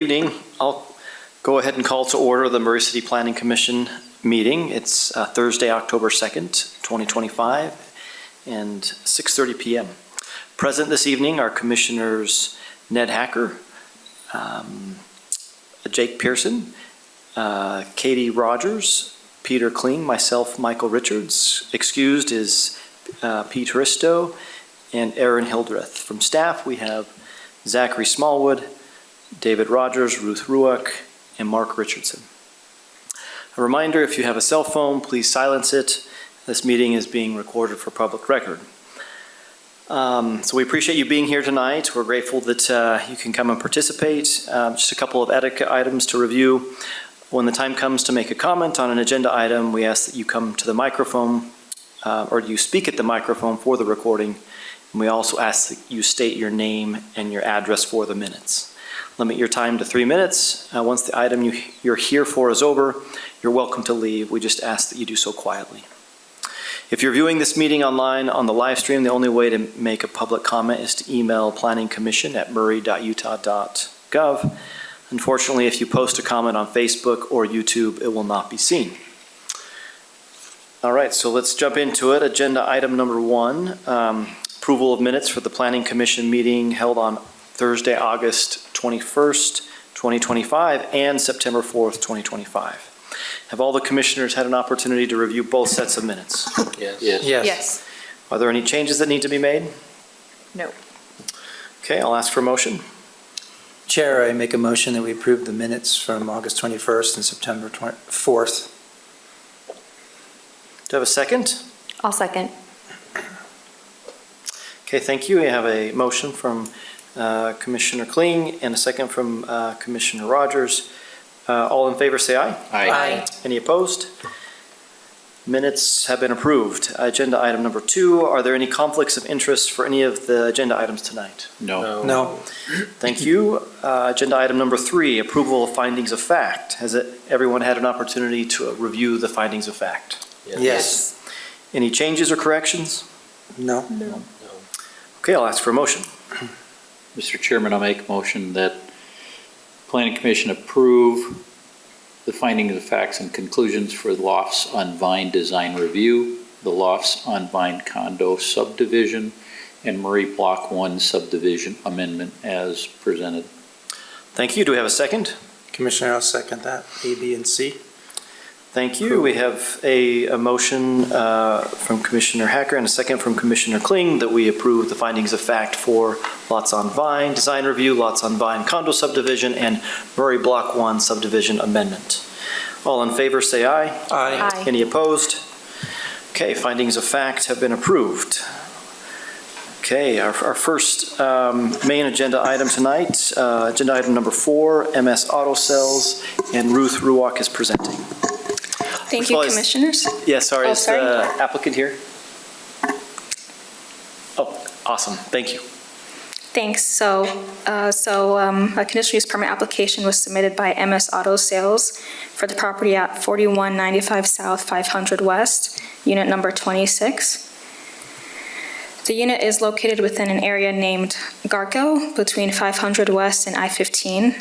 Evening. I'll go ahead and call to order the Murray City Planning Commission meeting. It's Thursday, October 2nd, 2025, and 6:30 p.m. Present this evening are Commissioners Ned Hacker, Jake Pearson, Katie Rogers, Peter Kling, myself, Michael Richards. Excused is Pete Hristo and Aaron Hildreth. From staff, we have Zachary Smallwood, David Rogers, Ruth Ruach, and Mark Richardson. A reminder, if you have a cell phone, please silence it. This meeting is being recorded for public record. So we appreciate you being here tonight. We're grateful that you can come and participate. Just a couple of etiquette items to review. When the time comes to make a comment on an agenda item, we ask that you come to the microphone or you speak at the microphone for the recording. And we also ask that you state your name and your address for the minutes. Limit your time to 3 minutes. Once the item you're here for is over, you're welcome to leave. We just ask that you do so quietly. If you're viewing this meeting online on the live stream, the only way to make a public comment is to email planningcommission@murray.utah.gov. Unfortunately, if you post a comment on Facebook or YouTube, it will not be seen. All right, so let's jump into it. Agenda item number 1, approval of minutes for the Planning Commission meeting held on Thursday, August 21st, 2025, and September 4th, 2025. Have all the commissioners had an opportunity to review both sets of minutes? Yes. Are there any changes that need to be made? No. Okay, I'll ask for a motion. Chair, I make a motion that we approve the minutes from August 21st and September 4th. Do I have a second? I'll second. Okay, thank you. We have a motion from Commissioner Kling and a second from Commissioner Rogers. All in favor say aye. Aye. Any opposed? Minutes have been approved. Agenda item number 2, are there any conflicts of interest for any of the agenda items tonight? No. Thank you. Agenda item number 3, approval of findings of fact. Has everyone had an opportunity to review the findings of fact? Yes. Any changes or corrections? No. Okay, I'll ask for a motion. Mr. Chairman, I'll make a motion that Planning Commission approve the findings of facts and conclusions for the Lofts on Vine design review, the Lofts on Vine condo subdivision, and Murray Block 1 subdivision amendment as presented. Thank you. Do we have a second? Commissioner, I'll second that. A, B, and C. Thank you. We have a motion from Commissioner Hacker and a second from Commissioner Kling that we approve the findings of fact for Lots on Vine design review, Lots on Vine condo subdivision, and Murray Block 1 subdivision amendment. All in favor say aye. Aye. Any opposed? Okay, findings of fact have been approved. Okay, our first main agenda item tonight, agenda item number 4, MS Auto Sales, and Ruth Ruach is presenting. Thank you, Commissioners. Yeah, sorry, is sorry. the applicant here? Oh, awesome, thank you. Thanks. A conditional use permit application was submitted by MS Auto Sales for the property at 4195 South, 500 West, unit number 26. The unit is located within an area named Garco between 500 West and I-15.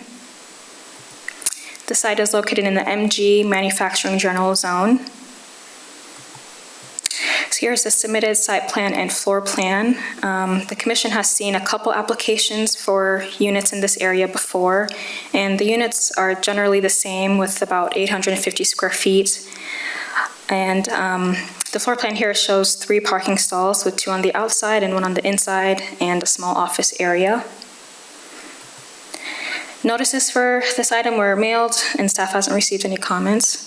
The site is located in the MG Manufacturing General Zone. So here's the submitted site plan and floor plan. The Commission has seen a couple applications for units in this area before, and the units are generally the same with about 850 square feet. And the floor plan here shows 3 parking stalls with 2 on the outside and 1 on the inside, and a small office area. Notices for this item were mailed, and staff hasn't received any comments.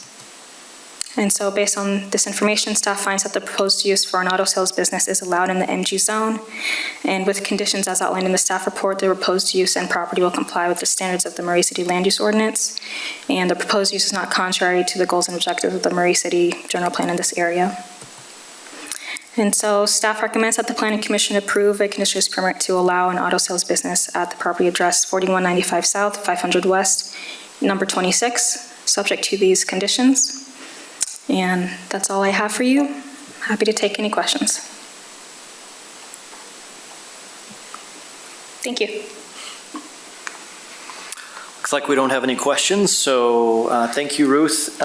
And so based on this information, staff finds that the proposed use for an auto sales business is allowed in the MG zone. And with conditions as outlined in the staff report, the proposed use and property will comply with the standards of the Murray City Land Use Ordinance. And the proposed use is not contrary to the goals and objectives of the Murray City General Plan in this area. And so staff recommends that the Planning Commission approve a conditional use permit to allow an auto sales business at the property address 4195 South, 500 West, number 26, subject to these conditions. And that's all I have for you. Happy to take any questions. Thank you. Looks like we don't have any questions, so thank you, Ruth.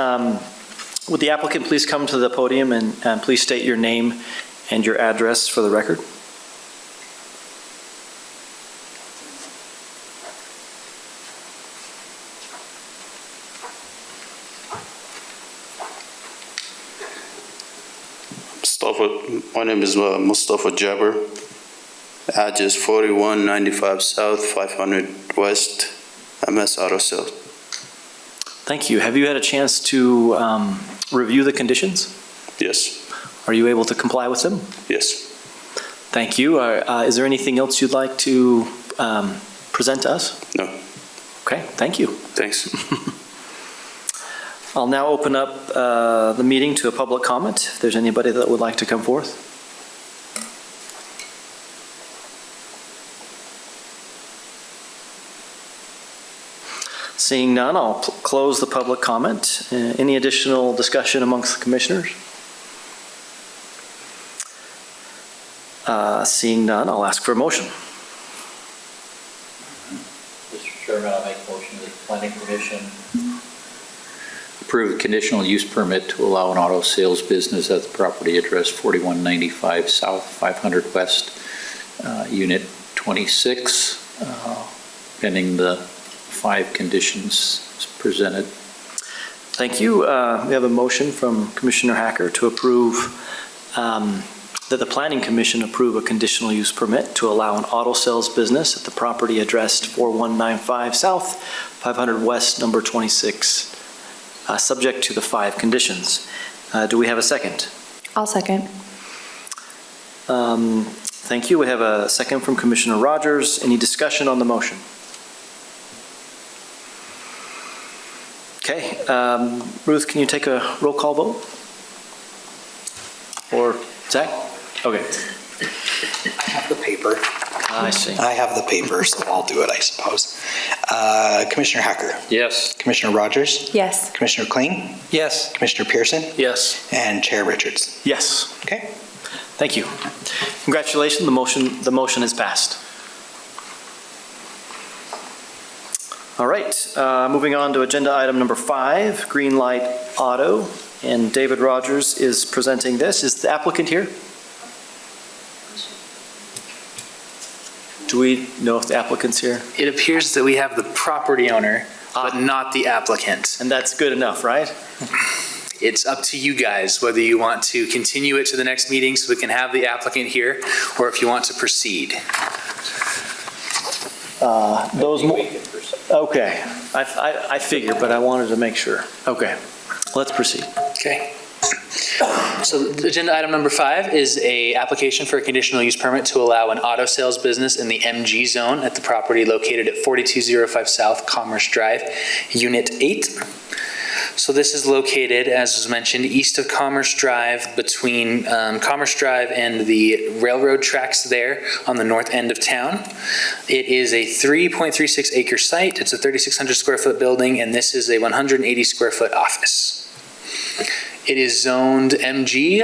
Would the applicant please come to the podium and please state your name and your address for the record? My name is Mustafa Jabber. Address 4195 South, 500 West, MS Auto Sales. Thank you. Have you had a chance to review the conditions? Yes, Are you able to comply with them? yes. Thank you. Is there anything else you'd like to present to us? No, Okay, thank you. thanks. I'll now open up the meeting to a public comment, if there's anybody that would like to come forth. Seeing none, I'll close the public comment. Any additional discussion amongst the commissioners? Seeing none, I'll ask for a motion. Mr. Chairman, I'll make a motion that the planning commission approve a conditional use permit to allow an auto sales business at the property address 4195 South, 500 West, Unit 26, pending the 5 conditions presented. Thank you. We have a motion from Commissioner Hacker to approve, that the Planning Commission approve a conditional use permit to allow an auto sales business at the property addressed 4195 South, 500 West, number 26, subject to the 5 conditions. Do we have a second? I'll second. Thank you. We have a second from Commissioner Rogers. Any discussion on the motion? Okay. Ruth, can you take a roll call vote? Or Zach? Okay. I have the paper. I see. I have the paper, so I'll do it, I suppose. Commissioner Hacker, Yes. Commissioner Rogers, Yes. Commissioner Kling, Yes. Commissioner Pearson, Yes. and Chair Richards. Yes. Okay? Thank you. Congratulations. The motion is passed. All right. Moving on to agenda item number 5, Greenlight Auto, and David Rogers is presenting this. Is the applicant here? Do we know if the applicant's here? It appears that we have the property owner, but not the applicant. And that's good enough, right? It's up to you guys whether you want to continue it to the next meeting so we can have the applicant here, or if you want to proceed. Okay. I figure, but I wanted to make sure. Okay. Let's proceed. Okay. So agenda item number 5 is a application for a conditional use permit to allow an auto sales business in the MG zone at the property located at 4205 South Commerce Drive, Unit 8. So this is located, as was mentioned, east of Commerce Drive, between Commerce Drive and the railroad tracks there on the north end of town. It is a 3.36 acre site. It's a 3,600 square foot building, and this is a 180 square foot office. It is zoned MG,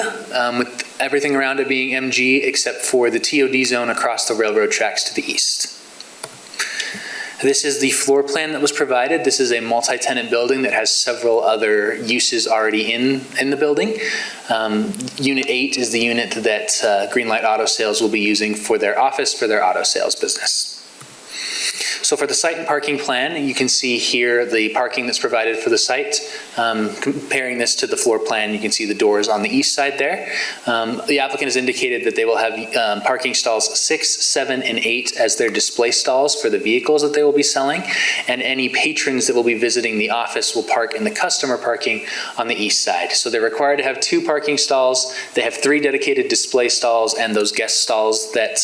with everything around it being MG except for the TOD zone across the railroad tracks to the east. This is the floor plan that was provided. This is a multi-tenant building that has several other uses already in the building. Unit 8 is the unit that Greenlight Auto Sales will be using for their office, for their auto sales business. So for the site and parking plan, you can see here the parking that's provided for the site. Comparing this to the floor plan, you can see the doors on the east side there. The applicant has indicated that they will have parking stalls 6, 7, and 8 as their display stalls for the vehicles that they will be selling. And any patrons that will be visiting the office will park in the customer parking on the east side. So they're required to have 2 parking stalls. They have 3 dedicated display stalls and those guest stalls that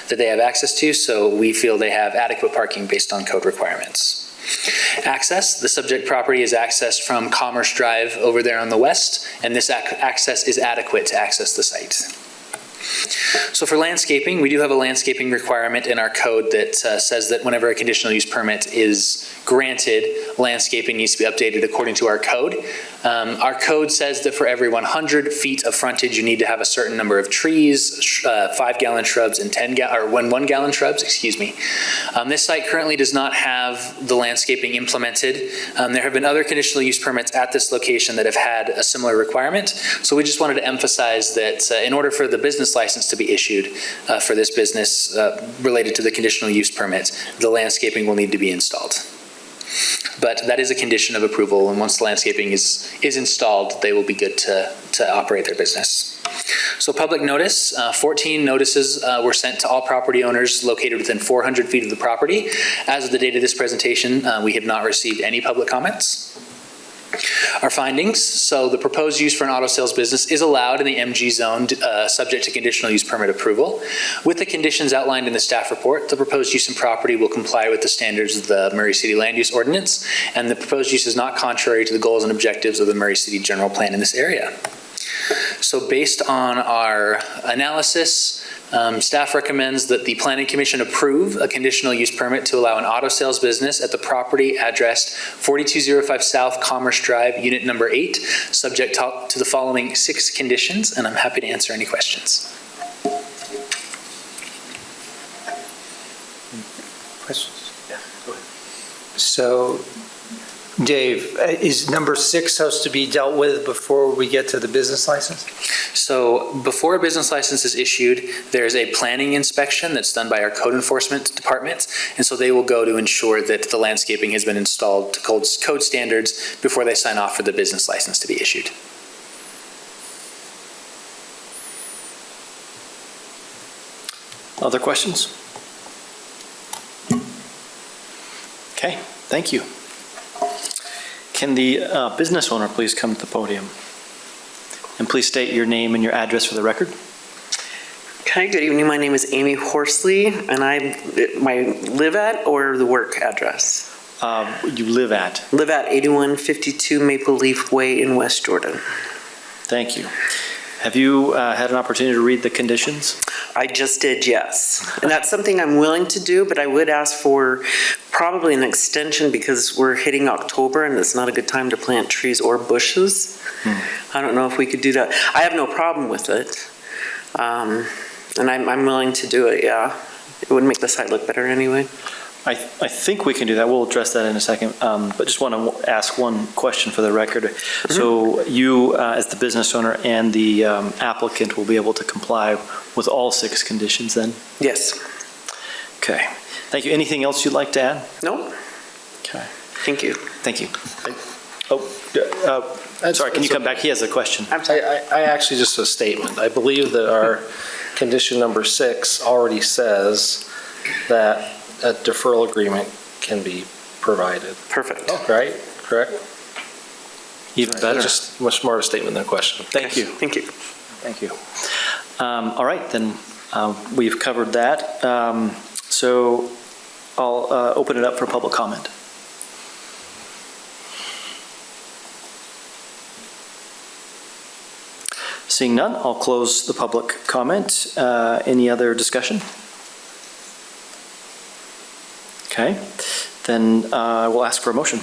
they have access to. So we feel they have adequate parking based on code requirements. Access, the subject property is accessed from Commerce Drive over there on the west, and this access is adequate to access the site. So for landscaping, we do have a landscaping requirement in our code that says that whenever a conditional use permit is granted, landscaping needs to be updated according to our code. Our code says that for every 100 feet of frontage, you need to have a certain number of trees, 5-gallon shrubs, and 1-gallon shrubs, excuse me. This site currently does not have the landscaping implemented. There have been other conditional use permits at this location that have had a similar requirement. So we just wanted to emphasize that in order for the business license to be issued for this business related to the conditional use permit, the landscaping will need to be installed. But that is a condition of approval, and once the landscaping is installed, they will be good to operate their business. So public notice, 14 notices were sent to all property owners located within 400 feet of the property. As of the date of this presentation, we have not received any public comments. Our findings, so the proposed use for an auto sales business is allowed in the MG zone, subject to conditional use permit approval. With the conditions outlined in the staff report, the proposed use and property will comply with the standards of the Murray City Land Use Ordinance, and the proposed use is not contrary to the goals and objectives of the Murray City General Plan in this area. So based on our analysis, staff recommends that the Planning Commission approve a conditional use permit to allow an auto sales business at the property addressed 4205 South Commerce Drive, unit number 8, subject to the following 6 conditions, and I'm happy to answer any questions. Questions? Yeah, go ahead. So, Dave, is number 6 supposed to be dealt with before we get to the business license? So before a business license is issued, there's a planning inspection that's done by our code enforcement department. And so they will go to ensure that the landscaping has been installed to code standards before they sign off for the business license to be issued. Other questions? Okay, thank you. Can the business owner please come to the podium? And please state your name and your address for the record. Okay, good evening. My name is Amy Horsley, and my live at or the work address? You live at? Live at 8152 Maple Leaf Way in West Jordan. Thank you. Have you had an opportunity to read the conditions? I just did, yes. And that's something I'm willing to do, but I would ask for probably an extension because we're hitting October and it's not a good time to plant trees or bushes. I don't know if we could do that. I have no problem with it. And I'm willing to do it, yeah. It would make the site look better anyway. I think we can do that. We'll address that in a second. But just want to ask one question for the record. Mm-hmm. So you, as the business owner and the applicant, will be able to comply with all 6 conditions then? Yes. Okay. Thank you. Anything else you'd like to add? No. Okay. Thank you. Thank you. Sorry, can you come back? He has a question. I actually just a statement. I believe that our condition number 6 already says that a deferral agreement can be provided. Perfect. Right? Correct? Even better. Just much more of a statement than a question. Thank you. Thank you. Thank you. All right, then we've covered that. So I'll open it up for public comment. Seeing none, I'll close the public comment. Any other discussion? Okay, then we'll ask for a motion.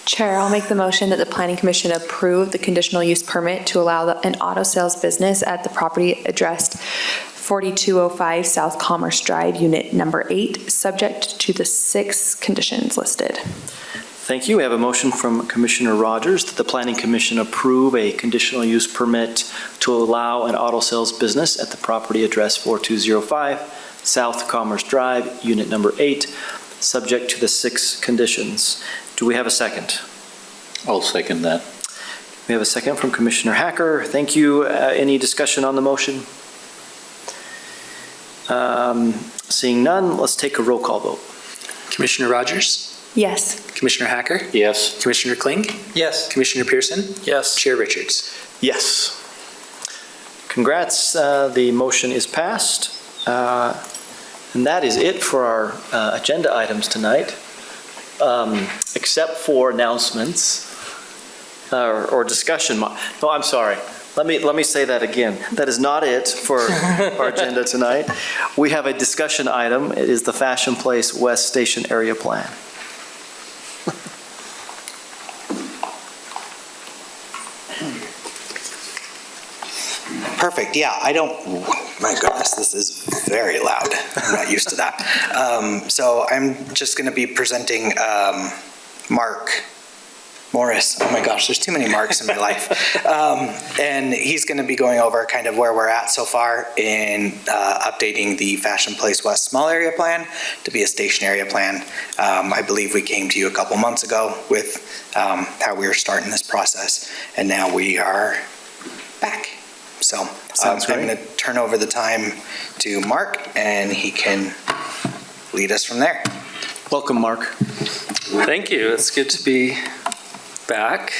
Chair, I'll make the motion that the Planning Commission approve the conditional use permit to allow an auto sales business at the property addressed 4205 South Commerce Drive, unit number 8, subject to the 6 conditions listed. Thank you. We have a motion from Commissioner Rogers that the Planning Commission approve a conditional use permit to allow an auto sales business at the property address 4205 South Commerce Drive, unit number 8, subject to the 6 conditions. Do we have a second? I'll second that. We have a second from Commissioner Hacker. Thank you. Any discussion on the motion? Seeing none, let's take a roll call vote. Commissioner Rogers? Yes. Commissioner Hacker? Yes. Commissioner Kling? Yes. Commissioner Pearson? Yes. Chair Richards? Yes. Congrats. The motion is passed. And that is it for our agenda items tonight, except for announcements or discussion. No, I'm sorry. Let me say that again. That is not it for our agenda tonight. We have a discussion item. It is the Fashion Place West Station Area Plan. Perfect, yeah, my goodness, this is very loud. I'm not used to that. So I'm just going to be presenting Mark Morris. Oh my gosh, there's too many Marks in my life. And he's going to be going over kind of where we're at so far in updating the Fashion Place West Small Area Plan to be a station area plan. I believe we came to you a couple months ago with how we were starting this process, and now we are back. So I'm going to turn over the time to Mark, and he can lead us from there. Welcome, Mark. Thank you. It's good to be back.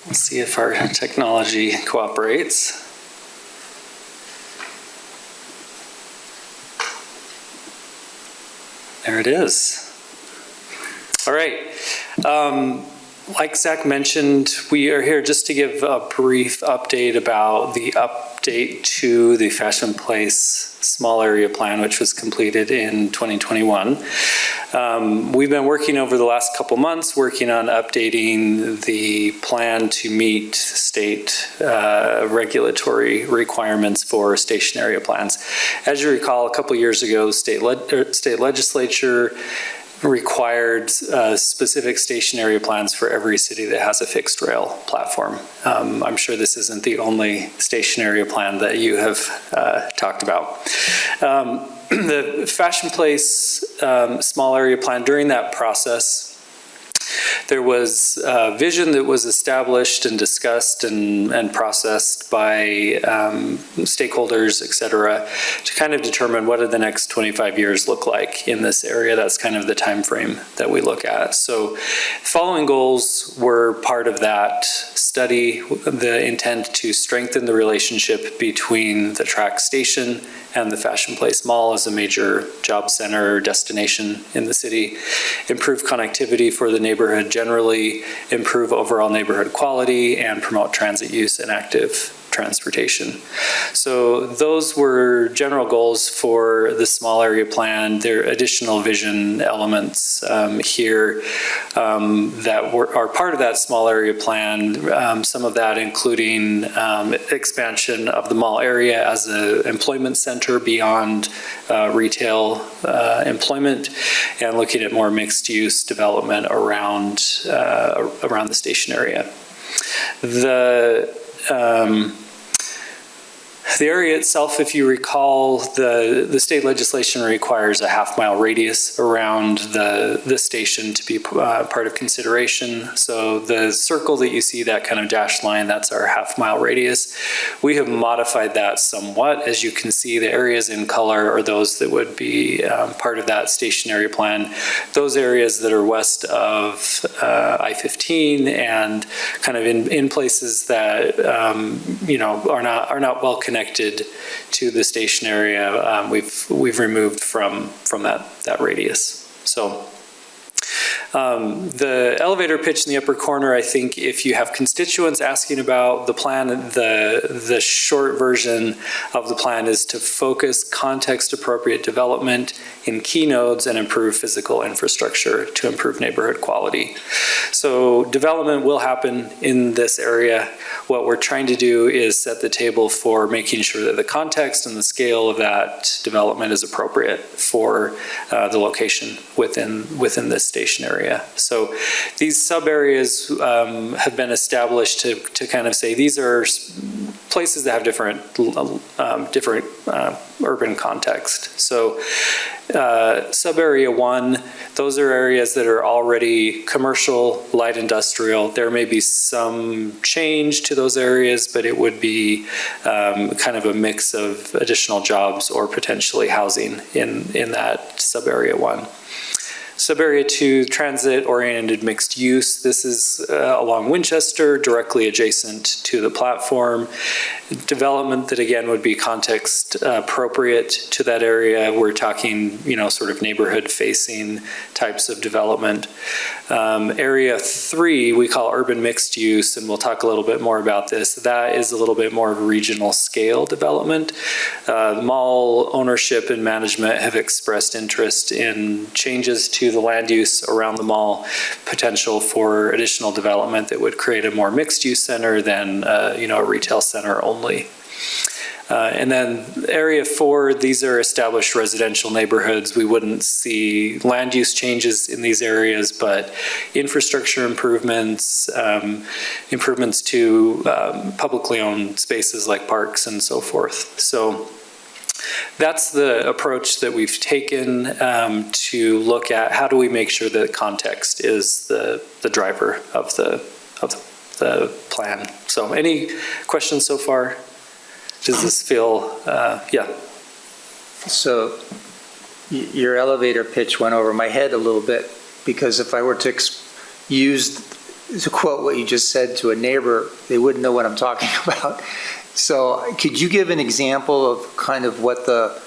Let's see if our technology cooperates. There it is. All right. Like Zach mentioned, we are here just to give a brief update about the update to the Fashion Place Small Area Plan, which was completed in 2021. We've been working over the last couple months, working on updating the plan to meet state regulatory requirements for station area plans. As you recall, a couple years ago, state legislature required specific station area plans for every city that has a fixed rail platform. I'm sure this isn't the only station area plan that you have talked about. The Fashion Place Small Area Plan, during that process, there was a vision that was established and discussed and processed by stakeholders, et cetera, to kind of determine what do the next 25 years look like in this area. That's kind of the time frame that we look at. So following goals were part of that study, the intent to strengthen the relationship between the track station and the Fashion Place Mall as a major job center or destination in the city, improve connectivity for the neighborhood generally, improve overall neighborhood quality, and promote transit use and active transportation. So those were general goals for the small area plan. There are additional vision elements here that are part of that small area plan. Some of that including expansion of the mall area as an employment center beyond retail employment, and looking at more mixed use development around the station area. The area itself, if you recall, the state legislation requires a half-mile radius around the station to be part of consideration. So the circle that you see, that kind of dashed line, that's our half-mile radius. We have modified that somewhat. As you can see, the areas in color are those that would be part of that station area plan. Those areas that are west of I-15 and kind of in places that are not well connected to the station area, we've removed from that radius. So the elevator pitch in the upper corner, I think if you have constituents asking about the plan, the short version of the plan is to focus context-appropriate development in key nodes and improve physical infrastructure to improve neighborhood quality. So development will happen in this area. What we're trying to do is set the table for making sure that the context and the scale of that development is appropriate for the location within this station area. So these sub-areas have been established to kind of say these are places that have different urban context. So sub-area 1, those are areas that are already commercial, light industrial. There may be some change to those areas, but it would be kind of a mix of additional jobs or potentially housing in that sub-area 1. Sub-area 2, transit-oriented mixed use. This is along Winchester, directly adjacent to the platform. Development that, again, would be context appropriate to that area. We're talking, sort of neighborhood-facing types of development. Area 3, we call urban mixed use, and we'll talk a little bit more about this. That is a little bit more of a regional scale development. Mall ownership and management have expressed interest in changes to the land use around the mall, potential for additional development that would create a more mixed-use center than, a retail center only. And then area 4, these are established residential neighborhoods. We wouldn't see land use changes in these areas, but infrastructure improvements, improvements to publicly owned spaces like parks and so forth. So that's the approach that we've taken to look at how do we make sure that context is the driver of the plan. So any questions so far? Does this feel, yeah? So your elevator pitch went over my head a little bit, because if I were to to quote what you just said to a neighbor, they wouldn't know what I'm talking about. So could you give an example of kind of what the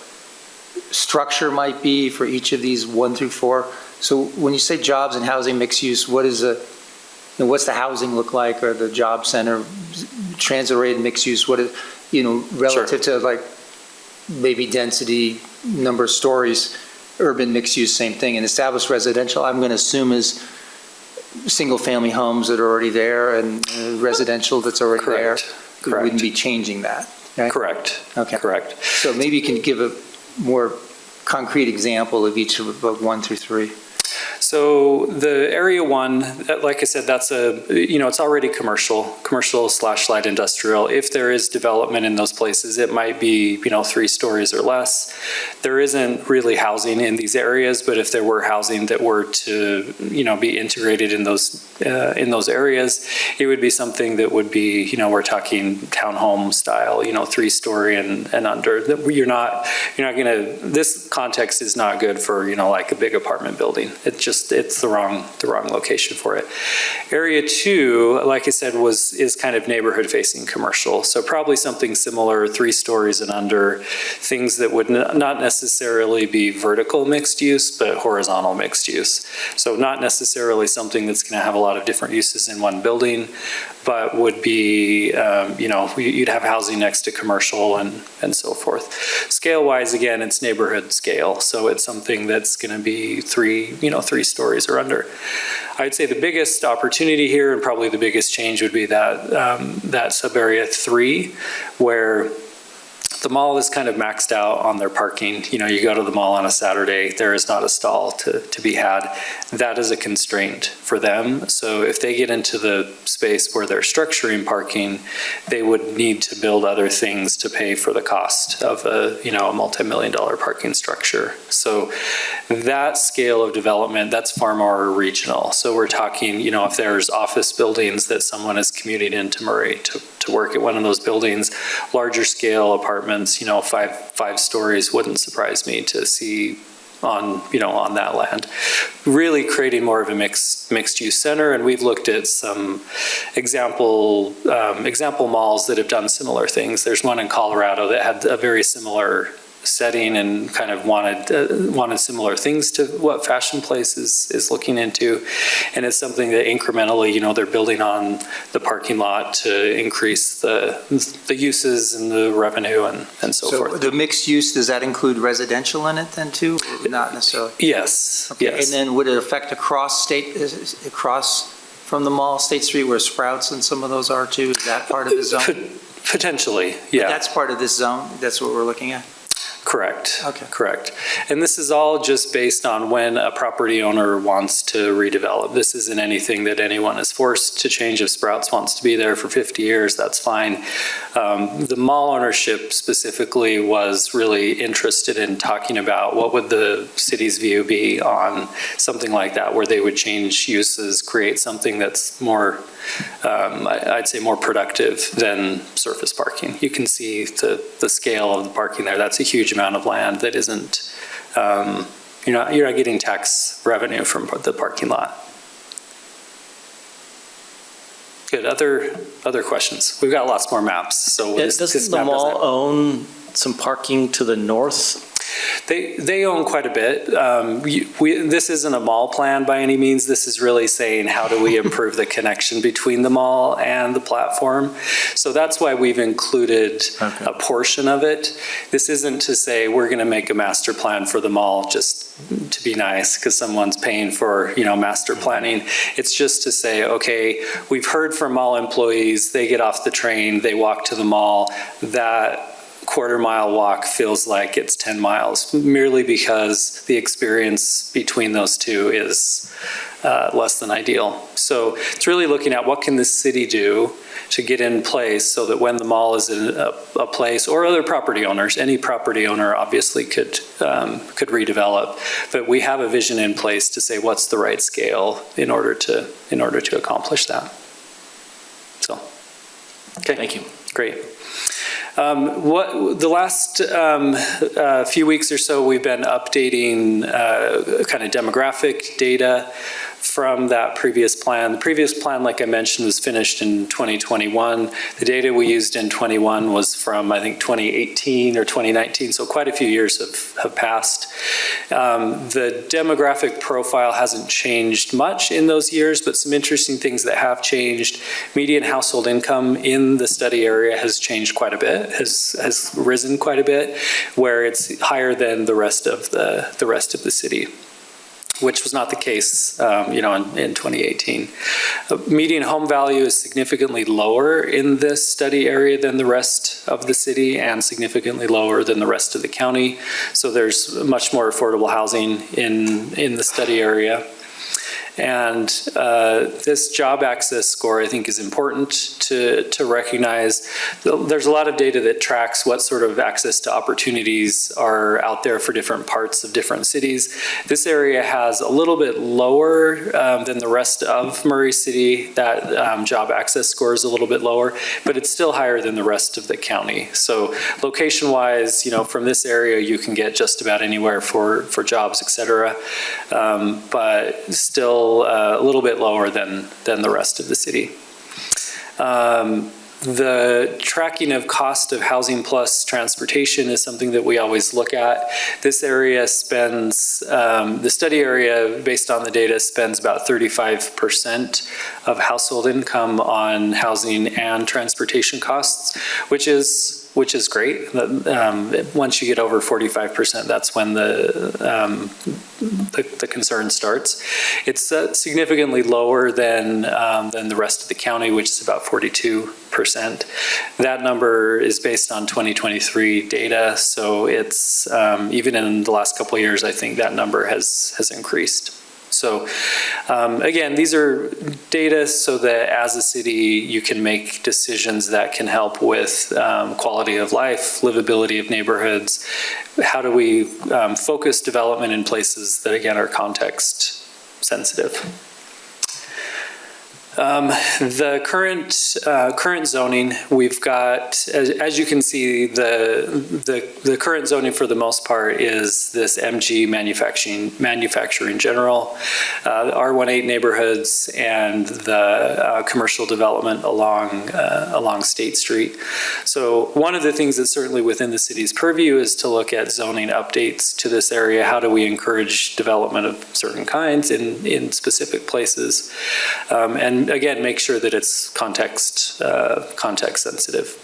structure might be for each of these 1 through 4? So when you say jobs and housing mixed use, what's the housing look like, or the job center, transit-oriented mixed use? What is, relative to like maybe density, number of stories, urban mixed use, same thing. And established residential, I'm going to assume, is single-family homes that are already there, and residential that's already there. We wouldn't be changing that, right? Correct. Okay. Correct. So maybe you can give a more concrete example of each of 1 through 3. So the area 1, like I said, that's it's already commercial/light industrial. If there is development in those places, it might be, 3 stories or less. There isn't really housing in these areas, but if there were housing that were to, be integrated in those areas, it would be something that would be, we're talking townhome style, 3-story and under. You're not gonna, this context is not good for, like a big apartment building. It's the wrong location for it. Area 2, like I said, is kind of neighborhood facing commercial. So probably something similar, 3 stories and under, things that would not necessarily be vertical mixed use, but horizontal mixed use. So not necessarily something that's going to have a lot of different uses in one building, but would be, you'd have housing next to commercial and so forth. Scale-wise, again, it's neighborhood scale. So it's something that's going to be 3 stories or under. I'd say the biggest opportunity here, and probably the biggest change, would be that sub-area 3, where the mall is kind of maxed out on their parking. You go to the mall on a Saturday, there is not a stall to be had. That is a constraint for them. So if they get into the space where they're structuring parking, they would need to build other things to pay for the cost of a multi-million-dollar parking structure. So that scale of development, that's far more regional. So we're talking, if there's office buildings that someone is commuting into Murray to work at one of those buildings, larger scale apartments, 5 stories wouldn't surprise me to see on that land. Really creating more of a mixed use center, and we've looked at some example malls that have done similar things. There's one in Colorado that had a very similar setting and kind of wanted similar things to what Fashion Place is looking into, and it's something that incrementally, they're building on the parking lot to increase the uses and the revenue and so forth. So the mixed use, does that include residential in it then too, or not necessarily? Yes. Okay. Yes. And then would it affect across from the mall, State Street, where Sprouts and some of those are too? Is that part of the zone? Potentially, yeah. That's part of this zone? That's what we're looking at? Correct. Okay. Correct. And this is all just based on when a property owner wants to redevelop. This isn't anything that anyone is forced to change. If Sprouts wants to be there for 50 years, that's fine. The mall ownership specifically was really interested in talking about what would the city's view be on something like that, where they would change uses, create something that's more, I'd say more productive than surface parking. You can see the scale of the parking there. That's a huge amount of land that isn't You're not getting tax revenue from the parking lot. Good, other questions? We've got lots more maps, so. this Doesn't the map mall doesn't- own some parking to the north? They own quite a bit. This isn't a mall plan by any means. This is really saying, how do we improve the connection between the mall and the platform? So that's why we've included a portion of it. This isn't to say we're going to make a master plan for the mall just to be nice because someone's paying for, master planning. It's just to say, okay, we've heard from mall employees, they get off the train, they walk to the mall, that quarter-mile walk feels like it's 10 miles, merely because the experience between those two is less than ideal. So it's really looking at what can the city do to get in place so that when the mall is in a place, or other property owners, any property owner obviously could redevelop, but we have a vision in place to say what's the right scale in order to accomplish that. So, okay. Thank you. Great. The last few weeks or so, we've been updating kind of demographic data from that previous plan. The previous plan, like I mentioned, was finished in 2021. The data we used in 21 was from, I think, 2018 or 2019, so quite a few years have passed. The demographic profile hasn't changed much in those years, but some interesting things that have changed. Median household income in the study area has changed quite a bit, has risen quite a bit, where it's higher than the rest of the city, which was not the case, in 2018. Median home value is significantly lower in this study area than the rest of the city, and significantly lower than the rest of the county. So there's much more affordable housing in the study area. And this job access score, I think, is important to recognize. There's a lot of data that tracks what sort of access to opportunities are out there for different parts of different cities. This area has a little bit lower than the rest of Murray City. That job access score is a little bit lower, but it's still higher than the rest of the county. So location-wise, from this area, you can get just about anywhere for jobs, et cetera, but still a little bit lower than the rest of the city. The tracking of cost of housing plus transportation is something that we always look at. This area spends, the study area, based on the data, spends about 35% of household income on housing and transportation costs, which is great. Once you get over 45%, that's when the concern starts. It's significantly lower than the rest of the county, which is about 42%. That number is based on 2023 data, so it's even in the last couple of years, I think that number has increased. So again, these are data so that as a city, you can make decisions that can help with quality of life, livability of neighborhoods. How do we focus development in places that, again, are context sensitive? The current zoning, we've got, as you can see, the current zoning for the most part is this MG manufacturing general, the R18 neighborhoods, and the commercial development along State Street. So one of the things that's certainly within the city's purview is to look at zoning updates to this area. How do we encourage development of certain kinds in specific places? And again, make sure that it's context sensitive.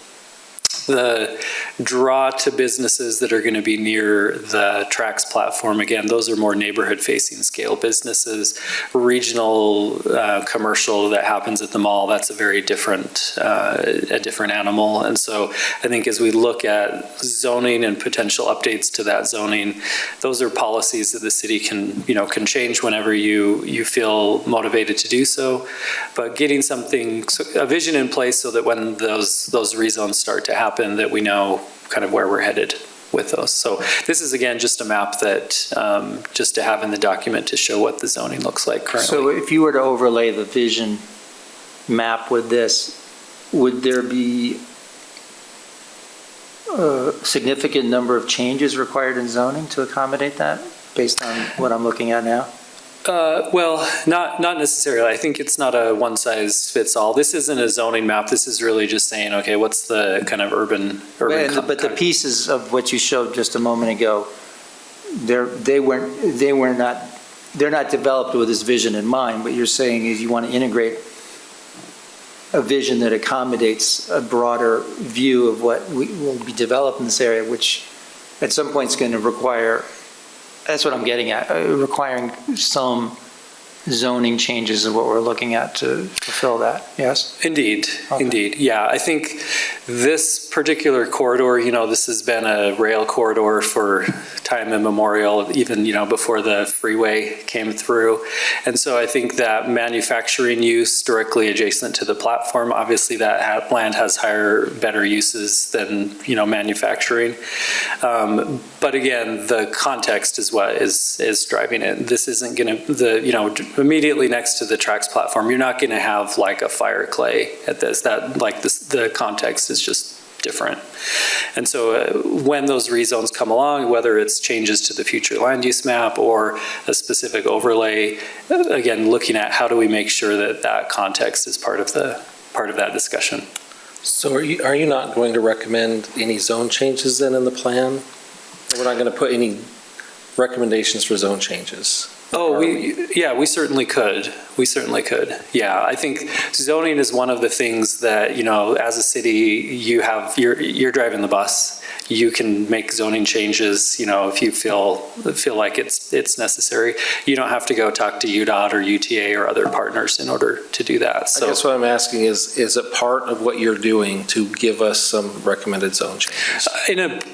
The draw to businesses that are going to be near the Trax platform, again, those are more neighborhood-facing scale businesses. Regional commercial that happens at the mall, that's a very different animal. And so I think as we look at zoning and potential updates to that zoning, those are policies that the city can change whenever you feel motivated to do so. But getting a vision in place so that when those rezones start to happen, that we know kind of where we're headed with those. So this is, again, just a map that just to have in the document to show what the zoning looks like currently. So if you were to overlay the vision map with this, would there be a significant number of changes required in zoning to accommodate that based on what I'm looking at now? Well, not necessarily. I think it's not a one-size-fits-all. This isn't a zoning map. This is really just saying, okay, what's the kind of urban. But the pieces of what you showed just a moment ago, they're not developed with this vision in mind. What you're saying is you want to integrate a vision that accommodates a broader view of what will be developed in this area, which at some point is going to require, that's what I'm getting at, requiring some zoning changes of what we're looking at to fulfill that, yes? Indeed, Okay. indeed. Yeah, I think this particular corridor, this has been a rail corridor for time immemorial, even, before the freeway came through. And so I think that manufacturing use directly adjacent to the platform, obviously that land has better uses than, manufacturing. But again, the context is what is driving it. This isn't going to, immediately next to the tracks platform, you're not going to have like a fire clay at this. The context is just different. And so when those rezones come along, whether it's changes to the future land use map or a specific overlay, again, looking at how do we make sure that context is part of that discussion. So are you not going to recommend any zone changes then in the plan? We're not going to put any recommendations for zone changes? Oh, we certainly could. We certainly could. Yeah, I think zoning is one of the things that, as a city, you're driving the bus. You can make zoning changes, if you feel like it's necessary. You don't have to go talk to UDOT or UTA or other partners in order to do that. So I guess what I'm asking is it part of what you're doing to give us some recommended zone changes?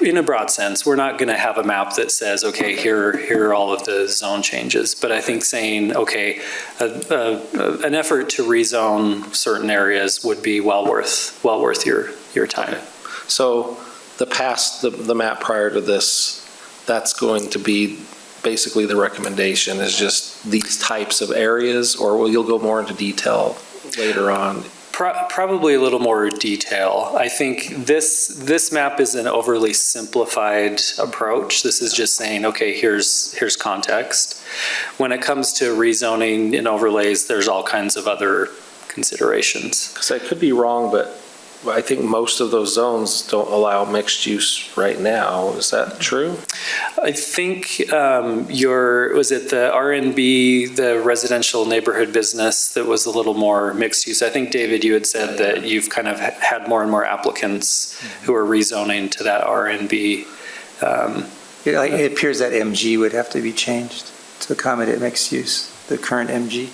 In a broad sense, we're not going to have a map that says, okay, here are all of the zone changes. But I think saying, okay, an effort to rezone certain areas would be well worth your time. Okay. So the map prior to this, that's going to be basically the recommendation is just these types of areas, or you'll go more into detail later on? Probably a little more detail. I think this map is an overly simplified approach. This is just saying, okay, here's context. When it comes to rezoning and overlays, there's all kinds of other considerations. Because I could be wrong, but I think most of those zones don't allow mixed use right now. Is that true? I think was it the RNB, the residential neighborhood business that was a little more mixed use? I think, David, you had said that you've kind of had more and more applicants who are rezoning to that RNB. It appears that MG would have to be changed to accommodate mixed use, the current MG.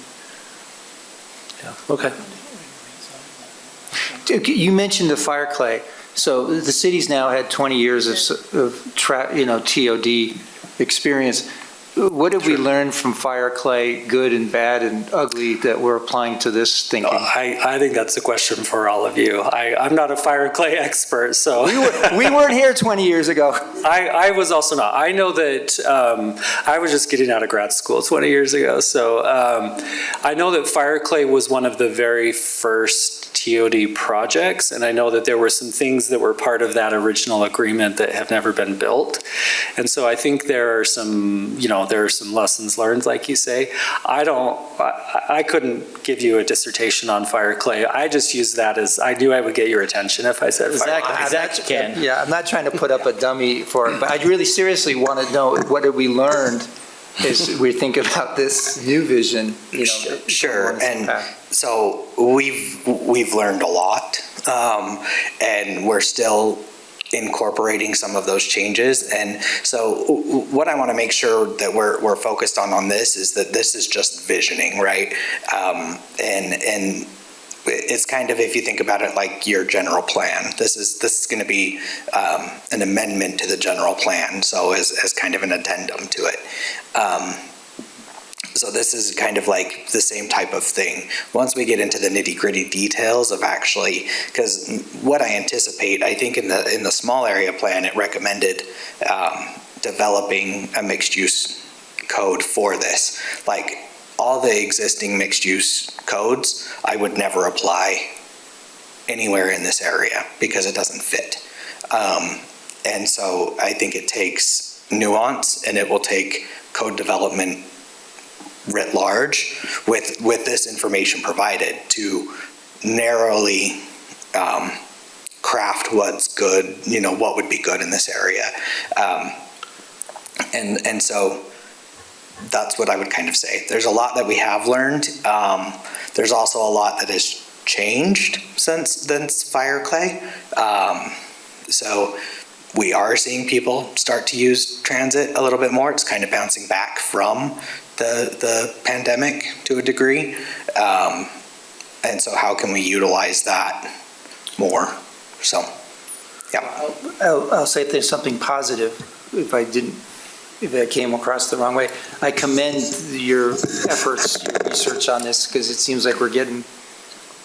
Yeah. Okay. You mentioned the fire clay. So the city's now had 20 years of TOD experience. What did we learn from fire clay, good and bad and ugly, that we're applying to this thinking? I think that's a question for all of you. I'm not a fire clay expert, so. We weren't here 20 years ago. I was also not. I know that I was just getting out of grad school 20 years ago, so I know that fire clay was one of the very first TOD projects, and I know that there were some things that were part of that original agreement that have never been built. And so I think there are some lessons learned, like you say. I couldn't give you a dissertation on fire clay. I just used that as, I knew I would get your attention if I said fire clay. Zach can. Yeah, I'm not trying to put up a dummy for it, but I really seriously want to know, what have we learned as we think about this new vision? Sure, and so we've learned a lot, and we're still incorporating some of those changes. And so what I want to make sure that we're focused on this is that this is just visioning, right? And it's kind of, if you think about it like your general plan, this is going to be an amendment to the general plan, so as kind of an addendum to it. So this is kind of like the same type of thing. Once we get into the nitty-gritty details of actually, because what I anticipate, I think in the small area plan, it recommended developing a mixed-use code for this. Like, all the existing mixed-use codes, I would never apply anywhere in this area because it doesn't fit. And so I think it takes nuance, and it will take code development writ large with this information provided to narrowly craft what's good, what would be good in this area. And so that's what I would kind of say. There's a lot that we have learned. There's also a lot that has changed since Fireclay. So we are seeing people start to use transit a little bit more. It's kind of bouncing back from the pandemic to a degree. And so how can we utilize that more? So, yeah. I'll say if there's something positive, if I came across the wrong way. I commend your efforts, your research on this, because it seems like we're getting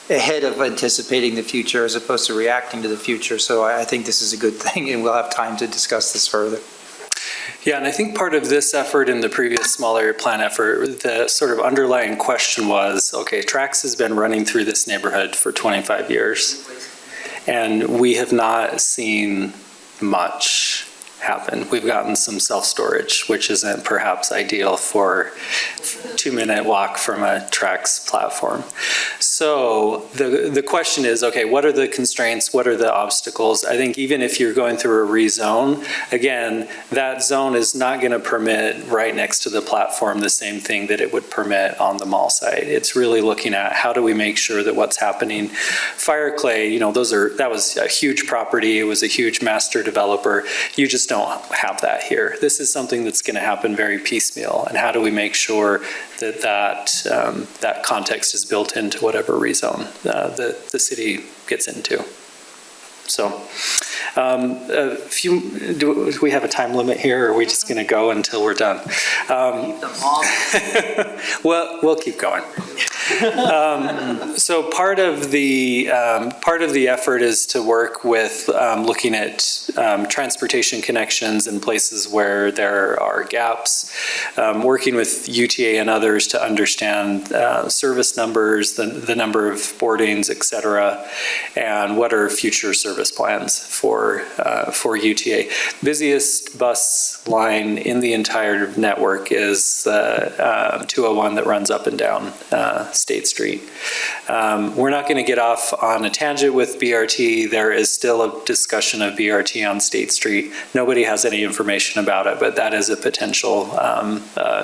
ahead of anticipating the future as opposed to reacting to the future. So I think this is a good thing, and we'll have time to discuss this further. Yeah, and I think part of this effort and the previous small area plan effort, the sort of underlying question was, okay, Trax has been running through this neighborhood for 25 years, and we have not seen much happen. We've gotten some self-storage, which isn't perhaps ideal for a 2-minute walk from a Trax platform. So the question is, okay, what are the constraints? What are the obstacles? I think even if you're going through a rezone, again, that zone is not going to permit right next to the platform the same thing that it would permit on the mall site. It's really looking at how do we make sure that what's happening. Fireclay, that was a huge property. It was a huge master developer. You just don't have that here. This is something that's going to happen very piecemeal. And how do we make sure that context is built into whatever rezone the city gets into? So, do we have a time limit here, or are we just going to go until we're done? Well, we'll keep going. So part of the effort is to work with looking at transportation connections in places where there are gaps, working with UTA and others to understand service numbers, the number of boardings, et cetera, and what are future service plans for UTA. Busiest bus line in the entire network is 201 that runs up and down State Street. We're not going to get off on a tangent with BRT. There is still a discussion of BRT on State Street. Nobody has any information about it, but that is a potential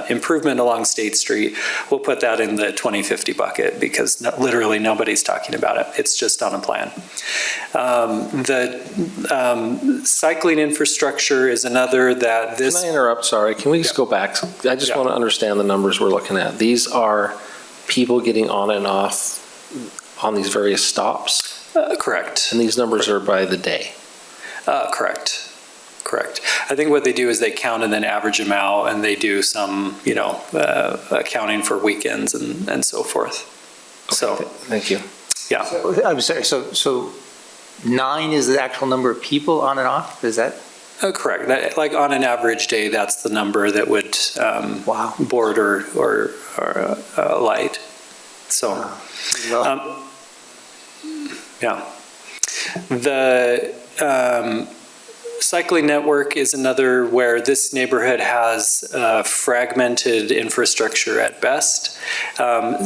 improvement along State Street. We'll put that in the 2050 bucket because literally nobody's talking about it. It's just on a plan. The cycling infrastructure is another that this... Can I interrupt? Sorry. Can we just go back? I just want to understand the numbers we're looking at. These are people getting on and off on these various stops? Correct. And these numbers are by the day? Correct. I think what they do is they count and then average them out, and they do some, accounting for weekends and so forth. Okay, So, thank you. yeah. I'm sorry, so 9 is the actual number of people on and off? Is that? Correct. Like on an average day, that's the number that would Wow. board or light. So, Well, yeah. The cycling network is another where this neighborhood has fragmented infrastructure at best. A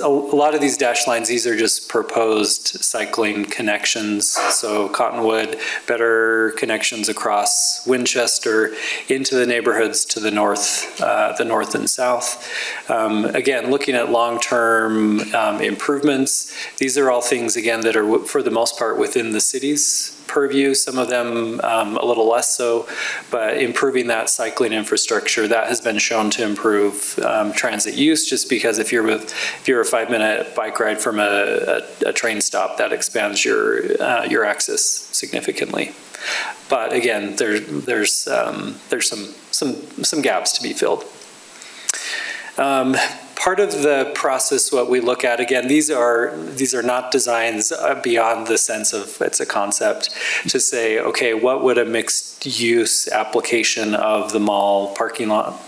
lot of these dash lines, these are just proposed cycling connections. So Cottonwood, better connections across Winchester into the neighborhoods to the north and south. Again, looking at long-term improvements, these are all things, again, that are for the most part within the city's purview, some of them a little less so, but improving that cycling infrastructure, that has been shown to improve transit use, just because if you're a 5-minute bike ride from a train stop, that expands your access significantly. But again, there's some gaps to be filled. part of the process, what we look at, again, these are not designs beyond the sense of it's a concept, to say, okay, what would a mixed-use application of the mall parking lot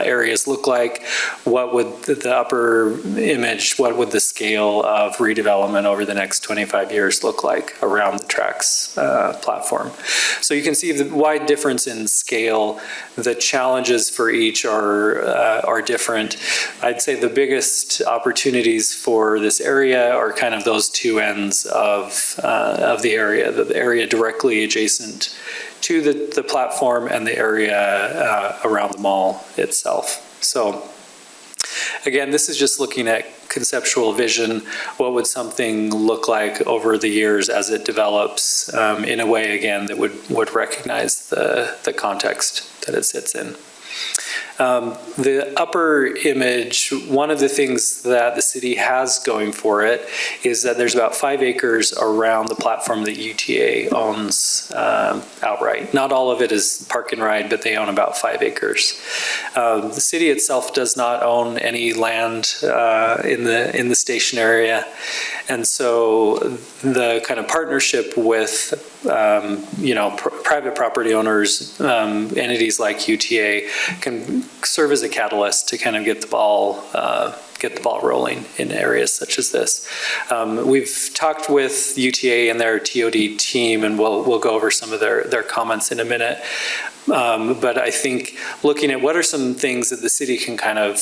areas look like? What would the upper image, what would the scale of redevelopment over the next 25 years look like around the tracks platform? So you can see the wide difference in scale. The challenges for each are different. I'd say the biggest opportunities for this area are kind of those two ends of the area directly adjacent to the platform and the area around the mall itself. So again, this is just looking at conceptual vision. What would something look like over the years as it develops in a way, again, that would recognize the context that it sits in. The upper image, one of the things that the city has going for it is that there's about 5 acres around the platform that UTA owns outright. Not all of it is park and ride, but they own about 5 acres. The city itself does not own any land in the station area, and so the kind of partnership with private property owners, entities like UTA, can serve as a catalyst to kind of get the ball rolling in areas such as this. We've talked with UTA and their TOD team, and we'll go over some of their comments in a minute. But I think looking at what are some things that the city can kind of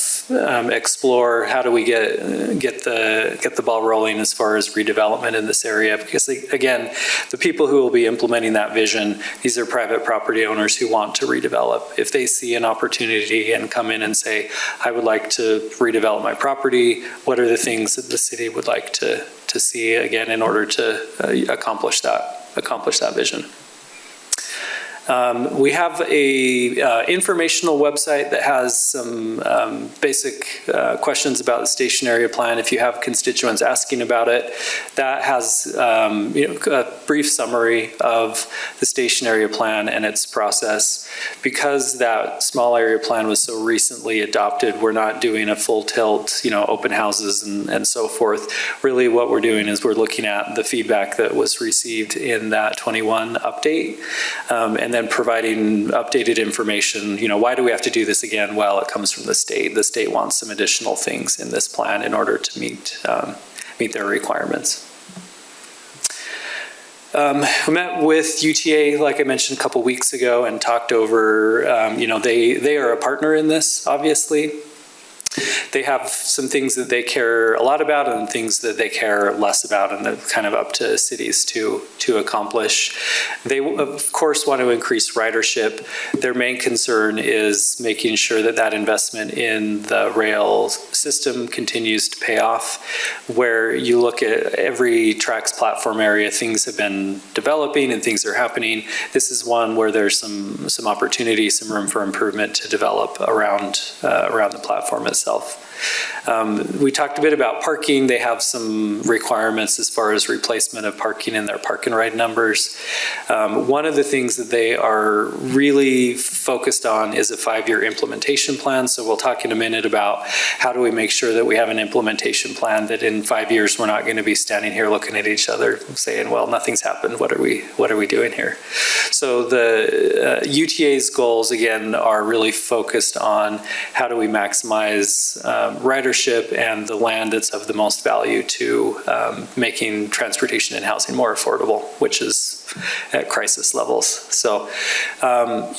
explore, how do we get the ball rolling as far as redevelopment in this area? Because again, the people who will be implementing that vision, these are private property owners who want to redevelop. If they see an opportunity and come in and say, I would like to redevelop my property, what are the things that the city would like to see again in order to accomplish that vision? We have a informational website that has some basic questions about the station area plan. If you have constituents asking about it, that has a brief summary of the station area plan and its process. Because that small area plan was so recently adopted, we're not doing a full tilt, open houses and so forth. Really what we're doing is we're looking at the feedback that was received in that 21 update, and then providing updated information. Why do we have to do this again? Well, it comes from the state. The state wants some additional things in this plan in order to meet their requirements. We met with UTA, like I mentioned, a couple weeks ago and talked over, they are a partner in this, obviously. They have some things that they care a lot about and things that they care less about, and they're kind of up to cities to accomplish. They, of course, want to increase ridership. Their main concern is making sure that that investment in the rail system continues to pay off. Where you look at every tracks platform area, things have been developing and things are happening. This is one where there's some opportunity, some room for improvement to develop around the platform itself. We talked a bit about parking. They have some requirements as far as replacement of parking in their park and ride numbers. One of the things that they are really focused on is a 5-year implementation plan. So we'll talk in a minute about how do we make sure that we have an implementation plan that in 5 years we're not going to be standing here looking at each other saying, well, nothing's happened. What are we doing here? So the UTA's goals, again, are really focused on how do we maximize ridership and the land that's of the most value to making transportation and housing more affordable, which is at crisis levels. So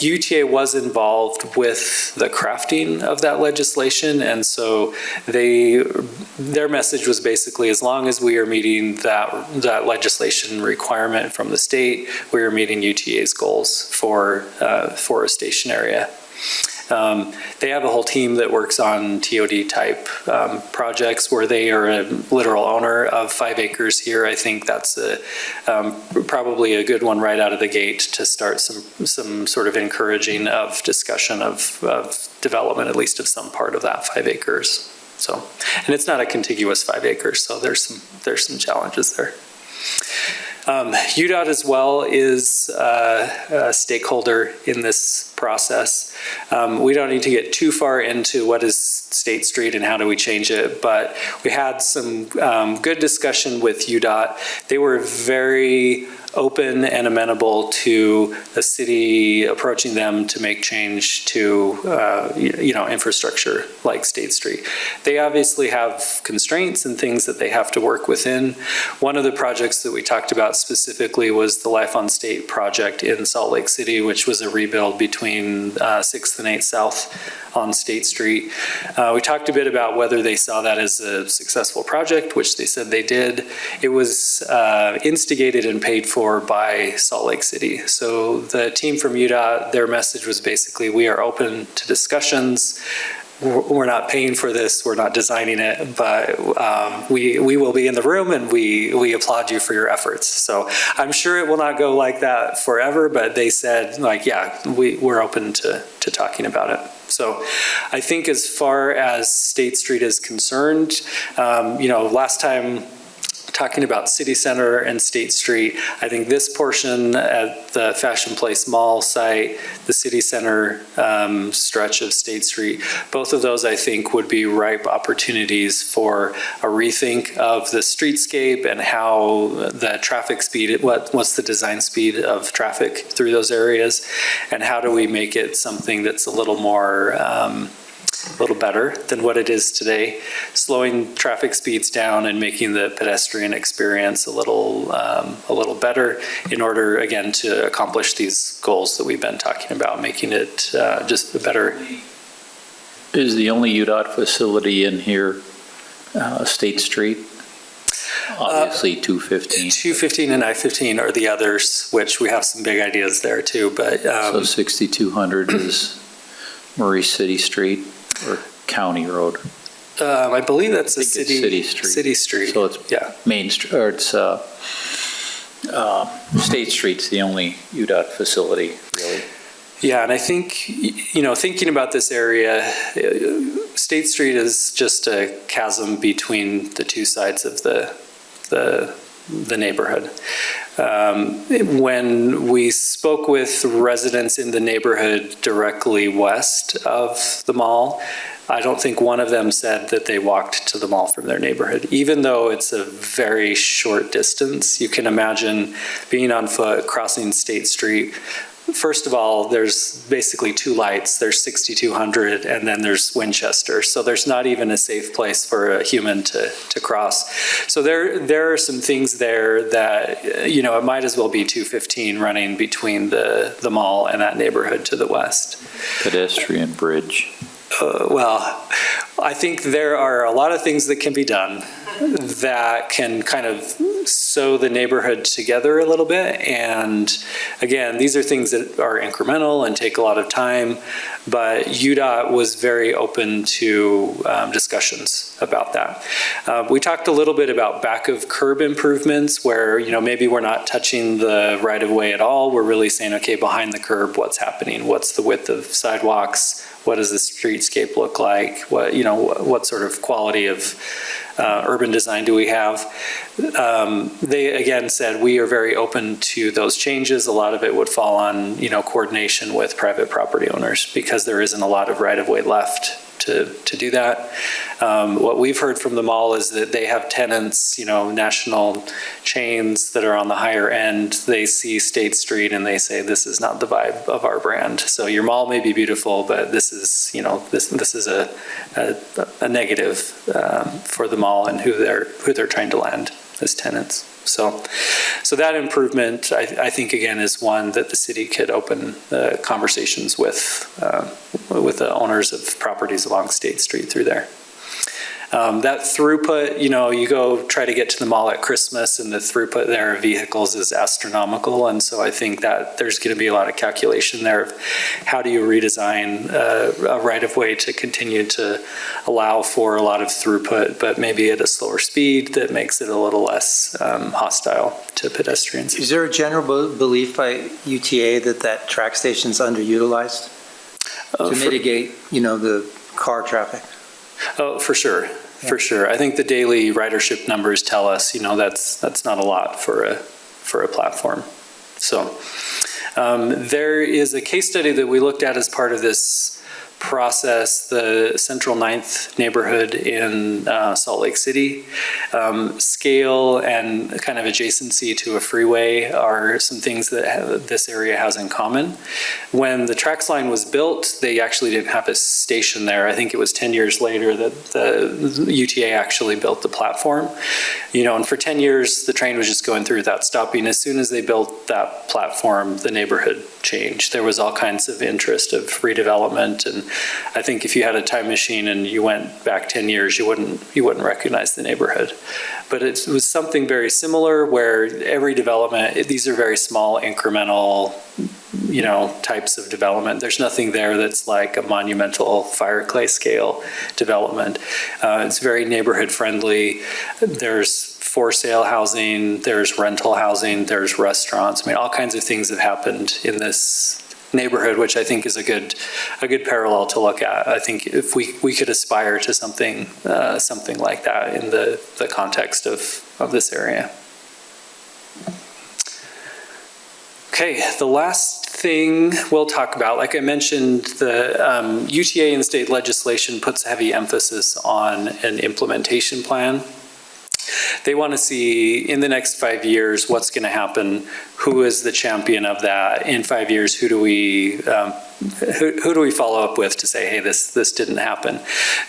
UTA was involved with the crafting of that legislation, and so their message was basically, as long as we are meeting that legislation requirement from the state, we are meeting UTA's goals for a station area. They have a whole team that works on TOD type projects where they are a literal owner of 5 acres here. I think that's probably a good one right out of the gate to start some sort of encouraging of discussion of development, at least of some part of that 5 acres. So, and it's not a contiguous 5 acres, so there's some challenges there. UDOT as well is a stakeholder in this process. We don't need to get too far into what is State Street and how do we change it, but we had some good discussion with UDOT. They were very open and amenable to the city approaching them to make change to, infrastructure like State Street. They obviously have constraints and things that they have to work within. One of the projects that we talked about specifically was the Life on State project in Salt Lake City, which was a rebuild between 6th and 8th South on State Street. We talked a bit about whether they saw that as a successful project, which they said they did. It was instigated and paid for by Salt Lake City. So the team from UDOT, their message was basically, we are open to discussions. We're not paying for this, we're not designing it, but we will be in the room and we applaud you for your efforts. So I'm sure it will not go like that forever, but they said, we're open to talking about it. So I think as far as State Street is concerned, last time talking about City Center and State Street, I think this portion at the Fashion Place Mall site, the City Center stretch of State Street, both of those I think would be ripe opportunities for a rethink of the streetscape and how the traffic speed, what's the design speed of traffic through those areas, and how do we make it something that's a little more a little better than what it is today, slowing traffic speeds down and making the pedestrian experience a little better in order, again, to accomplish these goals that we've been talking about, making it just a better. Is the only UDOT facility in here State Street? Obviously 215. 215 and I-15 are the others, which we have some big ideas there too, but. So 6200 is Maurice City Street or County Road? I believe that's a City Street. City Street. So it's Main Street, or it's State Street's the only UDOT facility, really. Yeah, and I think, thinking about this area, State Street is just a chasm between the two sides of the neighborhood. When we spoke with residents in the neighborhood directly west of the mall, I don't think one of them said that they walked to the mall from their neighborhood. Even though it's a very short distance, you can imagine being on foot, crossing State Street. First of all, there's basically two lights. There's 6200 and then there's Winchester. So there's not even a safe place for a human to cross. So there are some things there that, it might as well be 215 running between the mall and that neighborhood to the west. Pedestrian bridge. Well, I think there are a lot of things that can be done that can kind of sew the neighborhood together a little bit. And again, these are things that are incremental and take a lot of time, but UDOT was very open to discussions about that. We talked a little bit about back of curb improvements where, maybe we're not touching the right of way at all. We're really saying, okay, behind the curb, what's happening? What's the width of sidewalks? What does the streetscape look like? What sort of quality of urban design do we have? They again said we are very open to those changes. A lot of it would fall on coordination with private property owners because there isn't a lot of right-of-way left to do that. What we've heard from the mall is that they have tenants, national chains that are on the higher end. They see State Street and they say, this is not the vibe of our brand. So your mall may be beautiful, but this is, this is a negative for the mall and who they're trying to land as tenants. So that improvement, I think, again, is one that the city could open conversations with the owners of properties along State Street through there. That throughput, you go try to get to the mall at Christmas and the throughput there of vehicles is astronomical. And so I think that there's going to be a lot of calculation there of how do you redesign a right-of-way to continue to allow for a lot of throughput, but maybe at a slower speed that makes it a little less hostile to pedestrians. Is there a general belief by UTA that track station's underutilized to mitigate, the car traffic? Oh, for sure. For sure. I think the daily ridership numbers tell us, that's not a lot for a platform. So There is a case study that we looked at as part of this process, the Central 9th neighborhood in Salt Lake City. Scale and kind of adjacency to a freeway are some things that this area has in common. When the TRAX line was built, they actually didn't have a station there. I think it was 10 years later that the UTA actually built the platform. And for 10 years, the train was just going through without stopping. As soon as they built that platform, the neighborhood changed. There was all kinds of interest of redevelopment, and I think if you had a time machine and you went back 10 years, you wouldn't recognize the neighborhood. But it was something very similar where every development, these are very small incremental, types of development. There's nothing there that's like a monumental fire clay scale development. It's very neighborhood friendly. There's for sale housing, there's rental housing, there's restaurants. All kinds of things have happened in this neighborhood, which I think is a good parallel to look at. I think if we could aspire to something like that in the context of this area. Okay, the last thing we'll talk about, like I mentioned, the UTA and state legislation puts heavy emphasis on an implementation plan. They want to see in the next 5 years what's going to happen, who is the champion of that. In 5 years, who do we follow up with to say, hey, this didn't happen?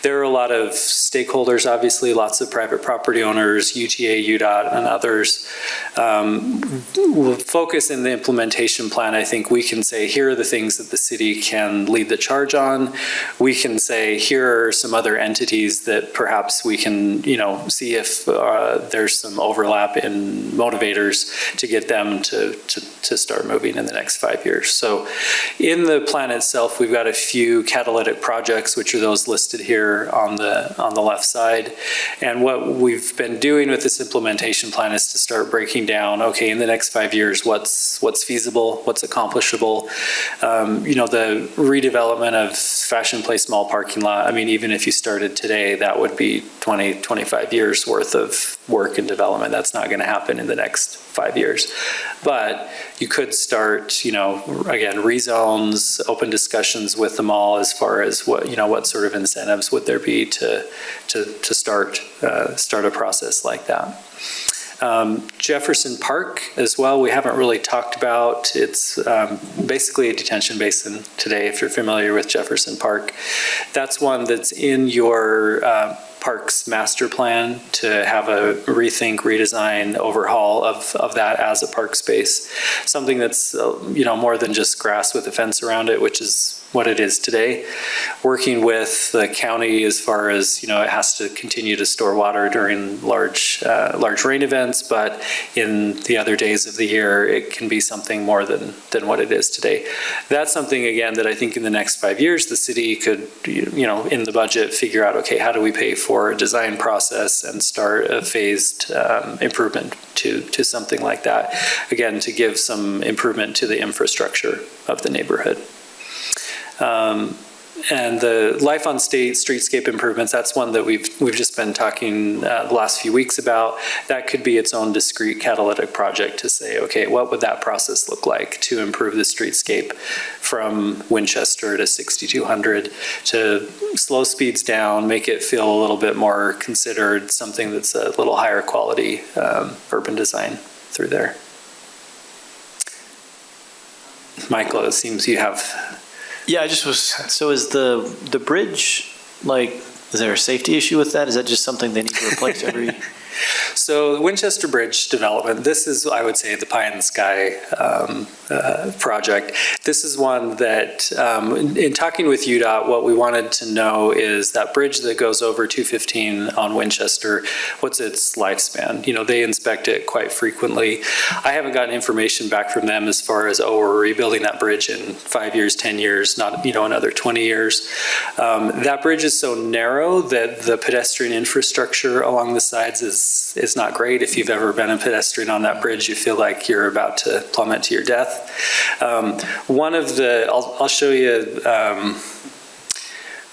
There are a lot of stakeholders, obviously, lots of private property owners, UTA, UDOT, and others. We'll focus in the implementation plan. I think we can say, here are the things that the city can lead the charge on. We can say, here are some other entities that perhaps we can, see if there's some overlap in motivators to get them to start moving in the next 5 years. So in the plan itself, we've got a few catalytic projects, which are those listed here on the left side. And what we've been doing with this implementation plan is to start breaking down, okay, in the next 5 years, what's feasible, what's accomplishable. The redevelopment of Fashion Place Mall parking lot, even if you started today, that would be 20, 25 years worth of work and development. That's not going to happen in the next 5 years. But you could start, again, rezones, open discussions with the mall as far as what sort of incentives would there be to start a process like that. Jefferson Park as well, we haven't really talked about. It's basically a detention basin today, if you're familiar with Jefferson Park. That's one that's in your Parks master plan to have a rethink, redesign, overhaul of that as a park space. Something that's, more than just grass with a fence around it, which is what it is today. Working with the county as far as, it has to continue to store water during large rain events, but in the other days of the year, it can be something more than what it is today. That's something, again, that I think in the next 5 years, the city could, in the budget, figure out, okay, how do we pay for a design process and start a phased improvement to something like that. Again, to give some improvement to the infrastructure of the neighborhood. And the Life on State streetscape improvements, that's one that we've just been talking the last few weeks about. That could be its own discrete catalytic project to say, okay, what would that process look like to improve the streetscape from Winchester to 6200, to slow speeds down, make it feel a little bit more considered, something that's a little higher quality urban design through there. Michael, it seems you have... Yeah, so is the bridge, is there a safety issue with that? Is that just something they need to replace every? So the Winchester Bridge development, this is, I would say, the pie in the sky project. This is one that, in talking with UDOT, what we wanted to know is that bridge that goes over 215 on Winchester, what's its lifespan? They inspect it quite frequently. I haven't gotten information back from them as far as, we're rebuilding that bridge in 5 years, 10 years, not, another 20 years. That bridge is so narrow that the pedestrian infrastructure along the sides is not great. If you've ever been a pedestrian on that bridge, you feel like you're about to plummet to your death. I'll show you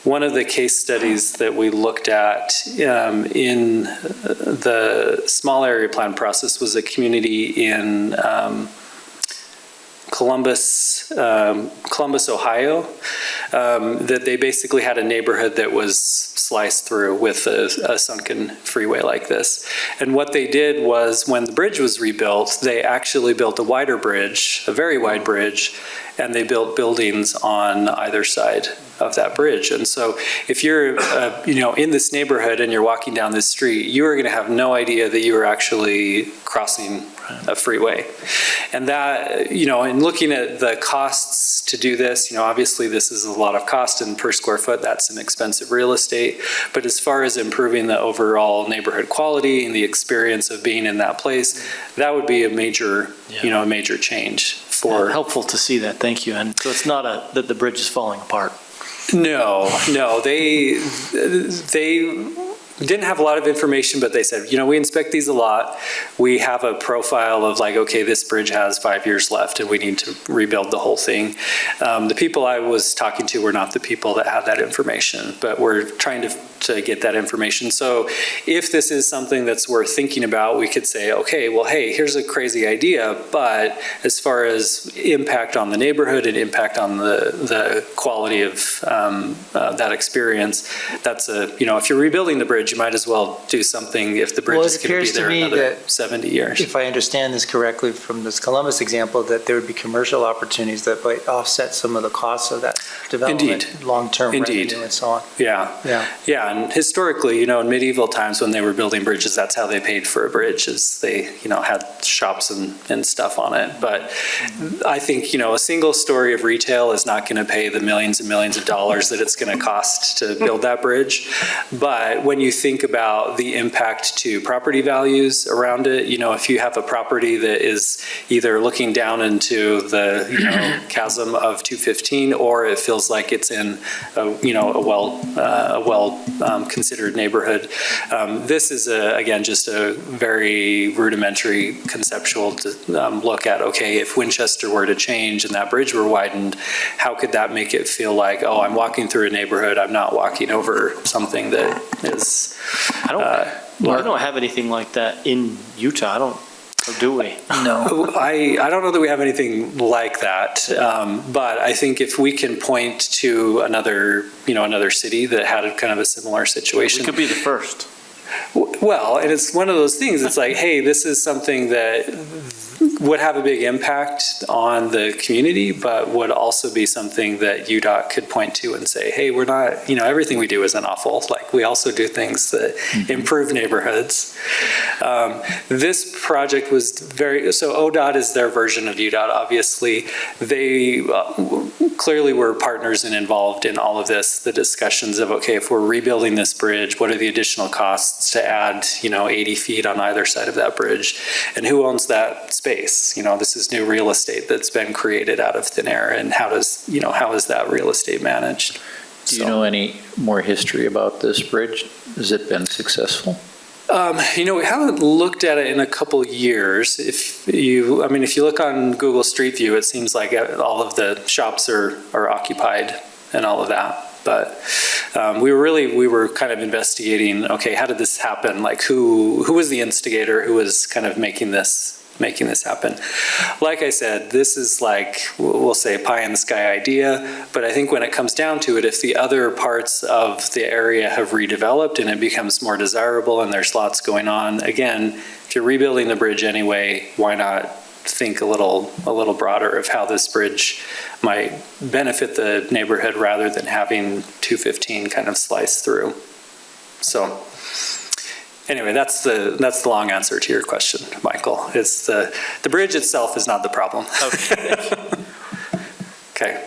one of the case studies that we looked at in the small area plan process was a community in Columbus, Ohio, that they basically had a neighborhood that was sliced through with a sunken freeway like this. And what they did was, when the bridge was rebuilt, they actually built a wider bridge, a very wide bridge, and they built buildings on either side of that bridge. And so if you're, in this neighborhood and you're walking down this street, you are going to have no idea that you are actually crossing a freeway. And that, in looking at the costs to do this, obviously this is a lot of cost, and per square foot, that's an expensive real estate. But as far as improving the overall neighborhood quality and the experience of being in that place, that would be a major, a major change for. Helpful to see that, thank you. And so it's not that the bridge is falling apart. No, they didn't have a lot of information, but they said, we inspect these a lot. We have a profile of like, okay, this bridge has 5 years left and we need to rebuild the whole thing. The people I was talking to were not the people that had that information, but we're trying to get that information. So if this is something that's worth thinking about, we could say, okay, well, hey, here's a crazy idea, but as far as impact on the neighborhood and impact on the quality of that experience, that's if you're rebuilding the bridge, you might as well do something if the bridge is going to be there another 70 years. If I understand this correctly from this Columbus example, that there would be commercial opportunities that might offset some of the costs of that development, long-term revenue and so on. Yeah, and historically, in medieval times when they were building bridges, that's how they paid for a bridge, is they, had shops and stuff on it. But I think, a single story of retail is not going to pay the millions and millions of dollars that it's going to cost to build that bridge. But when you think about the impact to property values around it, if you have a property that is either looking down into the, chasm of 215, or it feels like it's in a well considered neighborhood. This is, again, just a very rudimentary conceptual look at, okay, if Winchester were to change and that bridge were widened, how could that make it feel like, oh, I'm walking through a neighborhood, I'm not walking over something that is... We don't have anything like that in Utah, or do we? No. I don't know that we have anything like that, but I think if we can point to another city that had kind of a similar situation. We could be the first. Well, and it's one of those things, it's like, hey, this is something that would have a big impact on the community, but would also be something that UDOT could point to and say, hey, we're not, everything we do isn't awful. Like, we also do things that improve neighborhoods. This project was so ODOT is their version of UDOT, obviously. They clearly were partners and involved in all of this, the discussions of, okay, if we're rebuilding this bridge, what are the additional costs to add, 80 feet on either side of that bridge? And who owns that space? This is new real estate that's been created out of thin air, and how is that real estate managed? Do you know any more history about this bridge? Has it been successful? We haven't looked at it in a couple years. If you look on Google Street View, it seems like all of the shops are occupied and all of that. But we were kind of investigating, okay, how did this happen? Like, who was the instigator? Who was kind of making this happen? Like I said, this is like, we'll say, pie in the sky idea, but I think when it comes down to it, if the other parts of the area have redeveloped and it becomes more desirable and there's lots going on, again, if you're rebuilding the bridge anyway, why not think a little broader of how this bridge might benefit the neighborhood rather than having 215 kind of slice through. So anyway, that's the long answer to your question, Michael. It's the bridge itself is not the problem. Okay. Okay.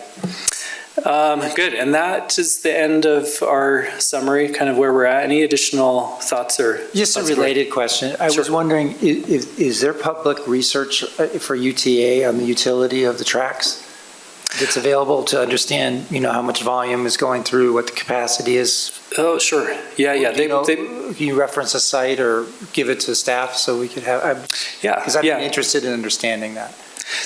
Good, and that is the end of our summary, kind of where we're at. Any additional thoughts or? Just a related question. I was wondering, is there public research for UTA on the utility of the tracks that's available to understand, how much volume is going through, what the capacity is? Oh, sure. Yeah. Can you reference a site or give it to staff so we could have? Because I'd be interested in understanding that.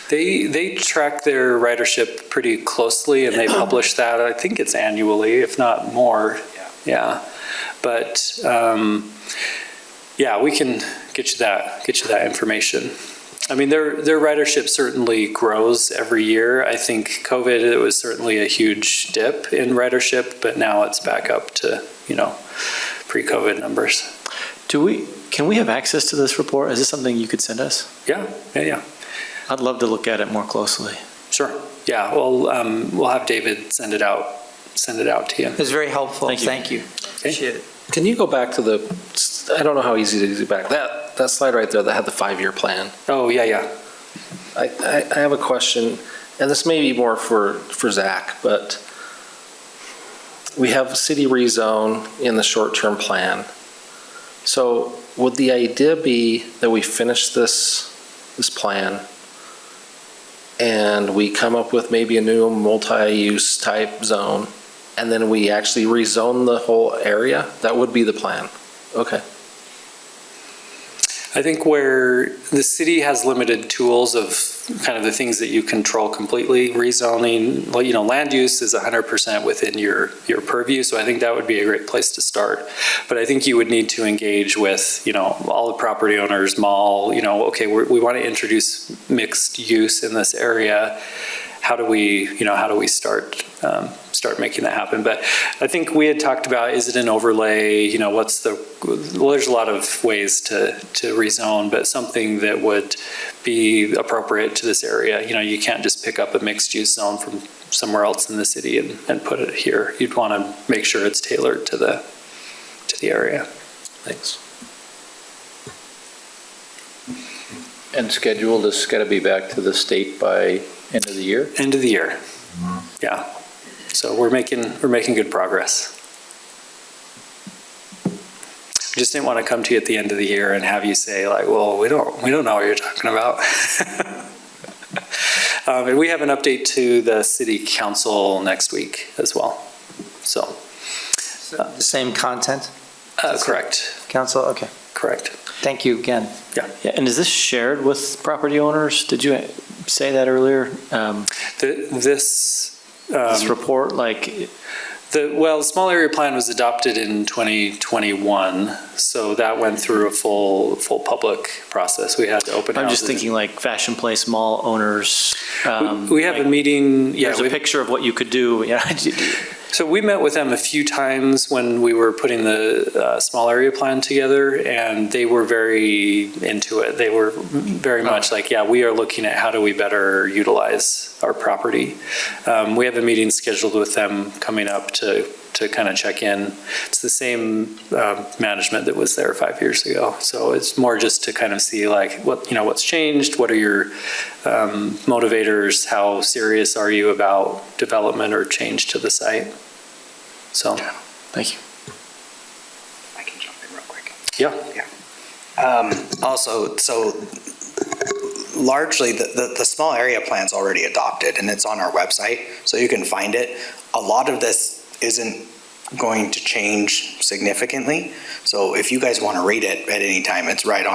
They track their ridership pretty closely, and they publish that. I think it's annually, if not more. Yeah. But we can get you that information. I mean, their ridership certainly grows every year. I think COVID, it was certainly a huge dip in ridership, but now it's back up to, pre-COVID numbers. Can we have access to this report? Is this something you could send us? Yeah. I'd love to look at it more closely. Sure. Yeah, well, we'll have David send it out to you. It was very helpful. Thank you. Appreciate it. Can you go back to I don't know how easy to do back, that slide right there that had the 5-year plan? Oh, yeah. I have a question, and this may be more for Zach, but we have city rezone in the short-term plan. So would the idea be that we finish this plan and we come up with maybe a new multi-use type zone, and then we actually rezone the whole area? That would be the plan. Okay. I think where the city has limited tools of kind of the things that you control completely, rezoning, land use is 100% within your purview, so I think that would be a great place to start. But I think you would need to engage with, all the property owners, mall, okay, we want to introduce mixed use in this area. How do we start making that happen? But I think we had talked about, is it an overlay? There's a lot of ways to rezone, but something that would be appropriate to this area. You can't just pick up a mixed use zone from somewhere else in the city and put it here. You'd want to make sure it's tailored to the area. Thanks. And schedule, this got to be back to the state by end of the year? End of the year. Yeah. So we're making good progress. Just didn't want to come to you at the end of the year and have you say well, we don't know what you're talking about. And we have an update to the city council next week as well. So The same content? correct. Council, okay. Correct. Thank you again. Yeah, and is this shared with property owners? Did you say that earlier? This report, the small area plan was adopted in 2021, so that went through a full public process. We had to open houses. I'm just thinking Fashion Place mall owners. We have a meeting. Yeah, there's a picture of what you could do. Yeah. So we met with them a few times when we were putting the small area plan together, and they were very into it. They were very much we are looking at how do we better utilize our property. We have a meeting scheduled with them coming up to kind of check in. It's the same management that was there 5 years ago. So it's more just to kind of see what's changed, what are your motivators, how serious are you about development or change to the site. So, thank you. I can jump in real quick. Yeah. Also, so largely the small area plan's already adopted and it's on our website, so you can find it. A lot of this isn't going to change significantly. So if you guys want to read it at any time, it's right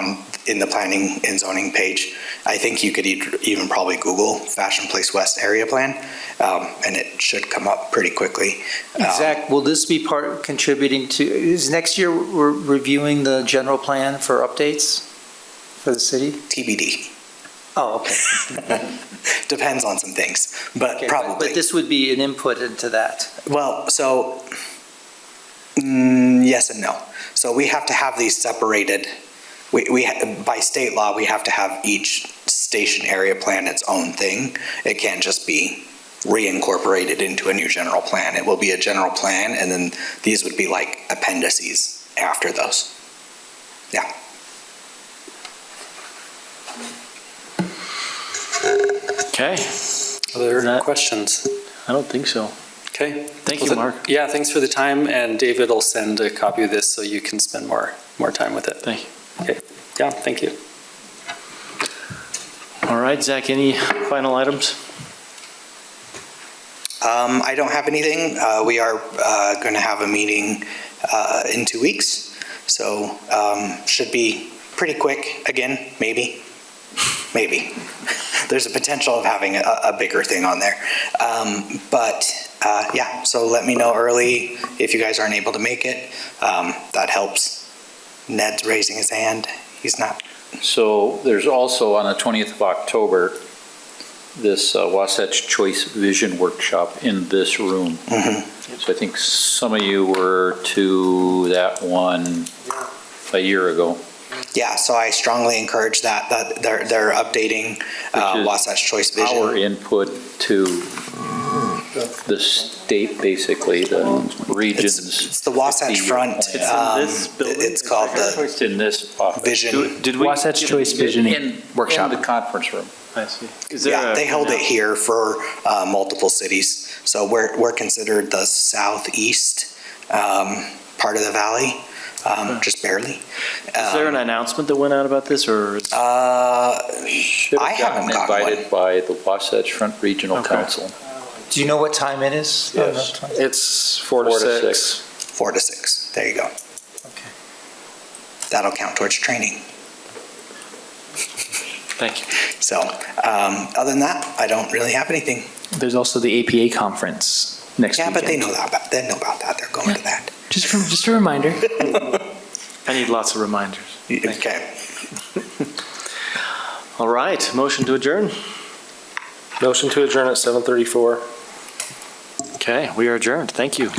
in the planning and zoning page. I think you could even probably Google Fashion Place West area plan, and it should come up pretty quickly. Zach, will this be contributing to, is next year we're reviewing the general plan for updates for the city? TBD. Oh, okay. Depends on some things, but Okay, probably. But this would be an input into that. Well, so yes and no. So we have to have these separated. By state law, we have to have each station area plan its own thing. It can't just be reincorporated into a new general plan. It will be a general plan, and then these would be like appendices after those. Yeah. Okay. Other questions? I don't think so. Okay. Thank you, Mark. Yeah, thanks for the time, and David will send a copy of this so you can spend more time with it. Thank you. Okay. Yeah, thank you. All right, Zach, any final items? I don't have anything. We are going to have a meeting in 2 weeks, so should be pretty quick. Again, maybe. There's a potential of having a bigger thing on there. Yeah, so let me know early if you guys aren't able to make it. That helps. Ned's raising his hand. He's not So there's also on the 20th of October, this Wasatch Choice Vision Workshop in this room. So I think some of you were to that one a year ago. Yeah, so I strongly encourage that they're updating Which is Wasatch Choice Our Vision. input to the state, basically, the regions. It's the Wasatch 50-year Front. plan. It's called the It's in this office. Vision. Did we? Wasatch Choice Vision In Workshop. the conference room. I see. Is there Yeah, a- they held it here for multiple cities. So we're considered the southeast part of the valley, just barely. Is there an announcement that went out about this, or? is- Should I have haven't gotten gotten one. invited by the Wasatch Front Regional Okay. Council. Do you know what time it is? Yes. It's 4 to 4 to 6. 4 to 6, there you go. Okay. That'll count towards training. Thank you. So, other than that, I don't really have anything. There's also the APA conference next Yeah, weekend. but they know that, they're going to that. Just a reminder. I need lots of reminders. Okay. All right, motion to adjourn. Motion to adjourn at 7:34. Okay, we are adjourned. Thank you.